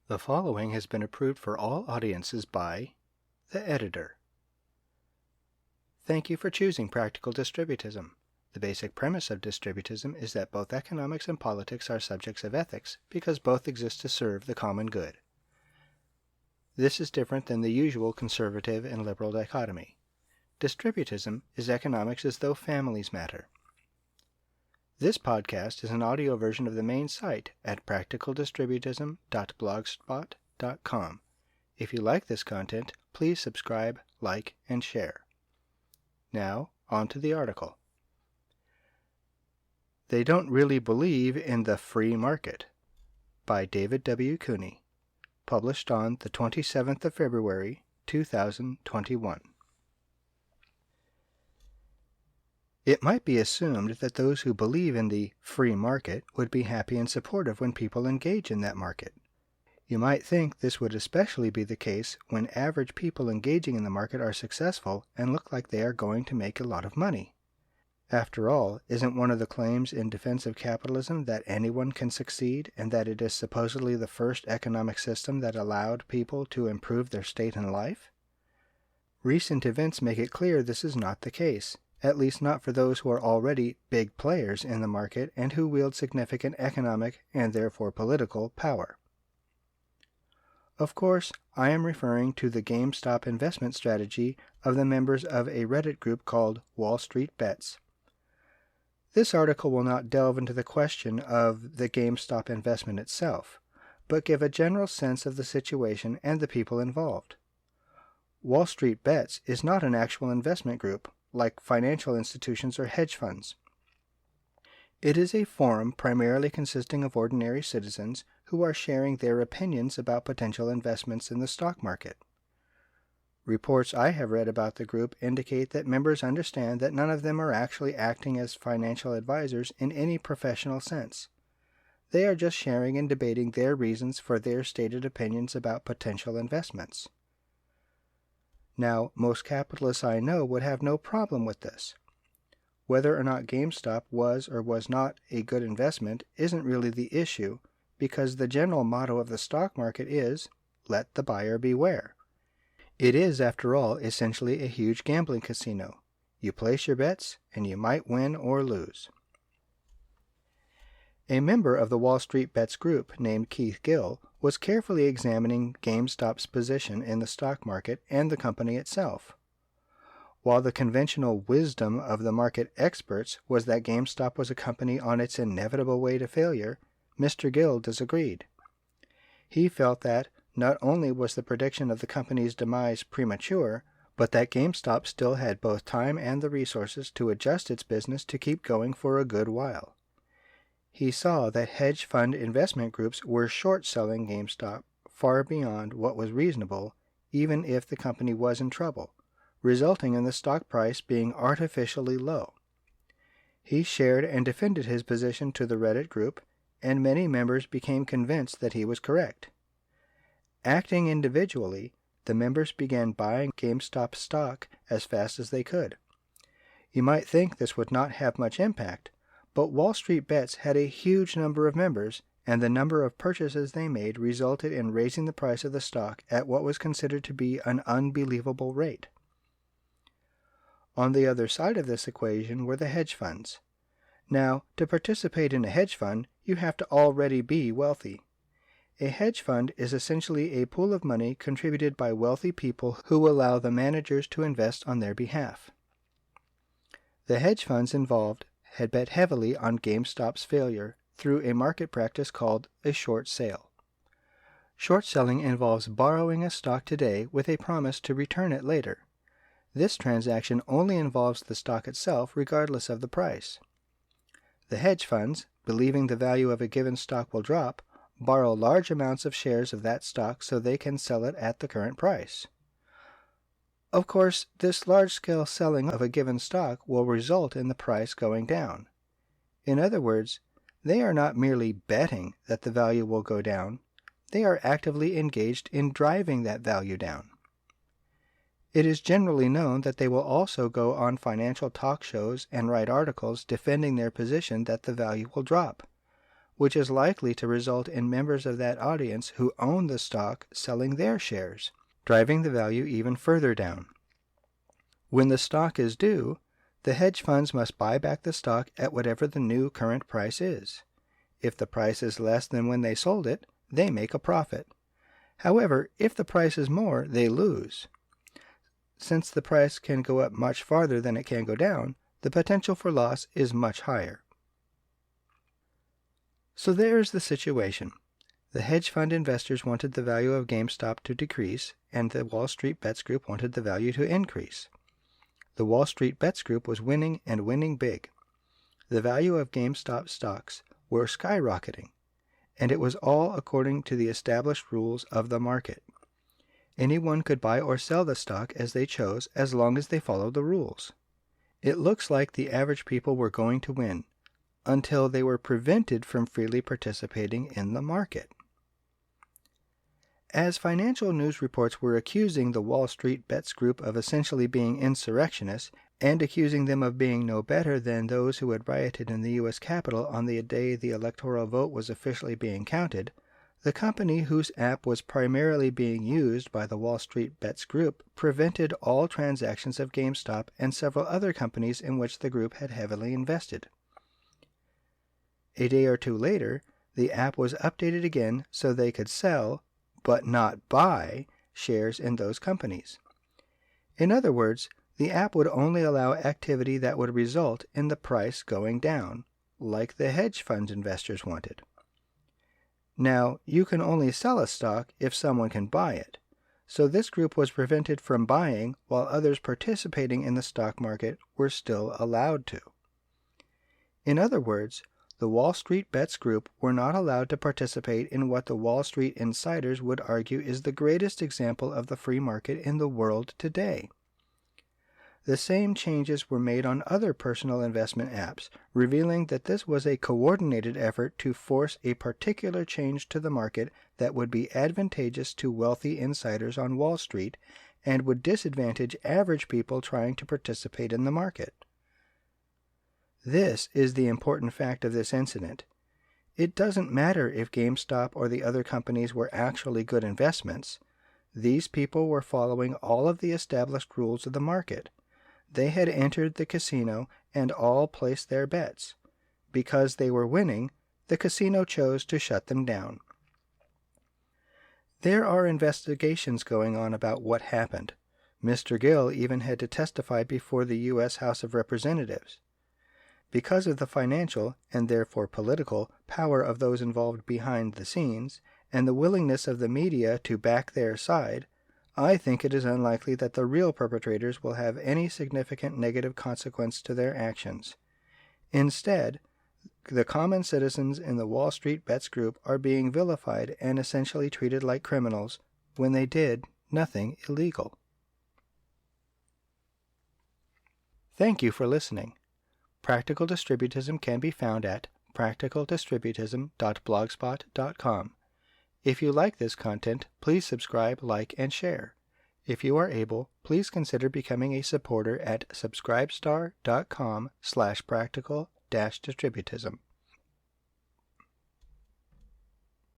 The following has been approved for all audiences by the editor. Thank you for choosing Practical Distributism. The basic premise of distributism is that both economics and politics are subjects of ethics because both exist to serve the common good. This is different than the usual conservative and liberal dichotomy. Distributism is economics as though families matter. This podcast is an audio version of the main site at practicaldistributism.blogspot.com. If you like this content, please subscribe, like, and share. Now, on to the article. They Don't Really Believe in the Free Market by David W. Cooney, published on the 27th of February, 2021. It might be assumed that those who believe in the free market would be happy and supportive when people engage in that market. You might think this would especially be the case when average people engaging in the market are successful and look like they are going to make a lot of money. After all, isn't one of the claims in defense of capitalism that anyone can succeed and that it is supposedly the first economic system that allowed people to improve their state in life? Recent events make it clear this is not the case. At least not for those who are already big players in the market and who wield significant economic and therefore political power. Of course, I am referring to the GameStop investment strategy of the members of a Reddit group called WallStreetBets. This article will not delve into the question of the GameStop investment itself, but give a general sense of the situation and the people involved. WallStreetBets is not an actual investment group, like financial institutions or hedge funds. It is a forum primarily consisting of ordinary citizens who are sharing their opinions about potential investments in the stock market. Reports I have read about the group indicate that members understand that none of them are actually acting as financial advisors in any professional sense. They are just sharing and debating their reasons for their stated opinions about potential investments. Now, most capitalists I know would have no problem with this. Whether or not GameStop was or was not a good investment isn't really the issue, because the general motto of the stock market is, let the buyer beware. It is, after all, essentially a huge gambling casino. You place your bets, and you might win or lose. A member of the WallStreetBets group named Keith Gill was carefully examining GameStop's position in the stock market and the company itself. While the conventional wisdom of the market experts was that GameStop was a company on its inevitable way to failure, Mr. Gill disagreed. He felt that not only was the prediction of the company's demise premature, but that GameStop still had both time and the resources to adjust its business to keep going for a good while. He saw that hedge fund investment groups were short-selling GameStop far beyond what was reasonable, even if the company was in trouble, resulting in the stock price being artificially low. He shared and defended his position to the Reddit group, and many members became convinced that he was correct. Acting individually, the members began buying GameStop stock as fast as they could. You might think this would not have much impact, but WallStreetBets had a huge number of members, and the number of purchases they made resulted in raising the price of the stock at what was considered to be an unbelievable rate. On the other side of this equation were the hedge funds. Now, to participate in a hedge fund, you have to already be wealthy. A hedge fund is essentially a pool of money contributed by wealthy people who allow the managers to invest on their behalf. The hedge funds involved had bet heavily on GameStop's failure through a market practice called a short sale. Short selling involves borrowing a stock today with a promise to return it later. This transaction only involves the stock itself regardless of the price. The hedge funds, believing the value of a given stock will drop, borrow large amounts of shares of that stock so they can sell it at the current price. Of course, this large-scale selling of a given stock will result in the price going down. In other words, they are not merely betting that the value will go down, they are actively engaged in driving that value down. It is generally known that they will also go on financial talk shows and write articles defending their position that the value will drop. which is likely to result in members of that audience who own the stock selling their shares, driving the value even further down. When the stock is due, the hedge funds must buy back the stock at whatever the new current price is. If the price is less than when they sold it, they make a profit. However, if the price is more, they lose. Since the price can go up much farther than it can go down, the potential for loss is much higher. So there is the situation. The hedge fund investors wanted the value of GameStop to decrease, and the WallStreetBets group wanted the value to increase. The WallStreetBets group was winning and winning big. The value of GameStop stocks were skyrocketing, and it was all according to the established rules of the market. Anyone could buy or sell the stock as they chose as long as they followed the rules. It looks like the average people were going to win, until they were prevented from freely participating in the market. As financial news reports were accusing the WallStreetBets group of essentially being insurrectionists and accusing them of being no better than those who had rioted in the U.S. Capitol on the day the electoral vote was officially being counted, the company whose app was primarily being used by the WallStreetBets group prevented all transactions of GameStop and several other companies in which the group had heavily invested. A day or two later, the app was updated again so they could sell, but not buy, shares in those companies. In other words, the app would only allow activity that would result in the price going down, like the hedge fund investors wanted. Now, you can only sell a stock if someone can buy it, so this group was prevented from buying while others participating in the stock market were still allowed to. In other words, the WallStreetBets group were not allowed to participate in what the Wall Street insiders would argue is the greatest example of the free market in the world today. The same changes were made on other personal investment apps, revealing that this was a coordinated effort to force a particular change to the market that would be advantageous to wealthy insiders on Wall Street and would disadvantage average people trying to participate in the market. This is the important fact of this incident. It doesn't matter if GameStop or the other companies were actually good investments. These people were following all of the established rules of the market. They had entered the casino and all placed their bets. Because they were winning, the casino chose to shut them down. There are investigations going on about what happened. Mr. Gill even had to testify before the U.S. House of Representatives. Because of the financial, and therefore political, power of those involved behind the scenes, and the willingness of the media to back their side, I think it is unlikely that the real perpetrators will have any significant negative consequence to their actions. Instead, the common citizens in the WallStreetBets group are being vilified and essentially treated like criminals when they did nothing illegal. Thank you for listening. Practical Distributism can be found at practicaldistributism.blogspot.com. If you like this content, please subscribe, like, and share. If you are able, please consider becoming a supporter at subscribestar.com/practical-distributism.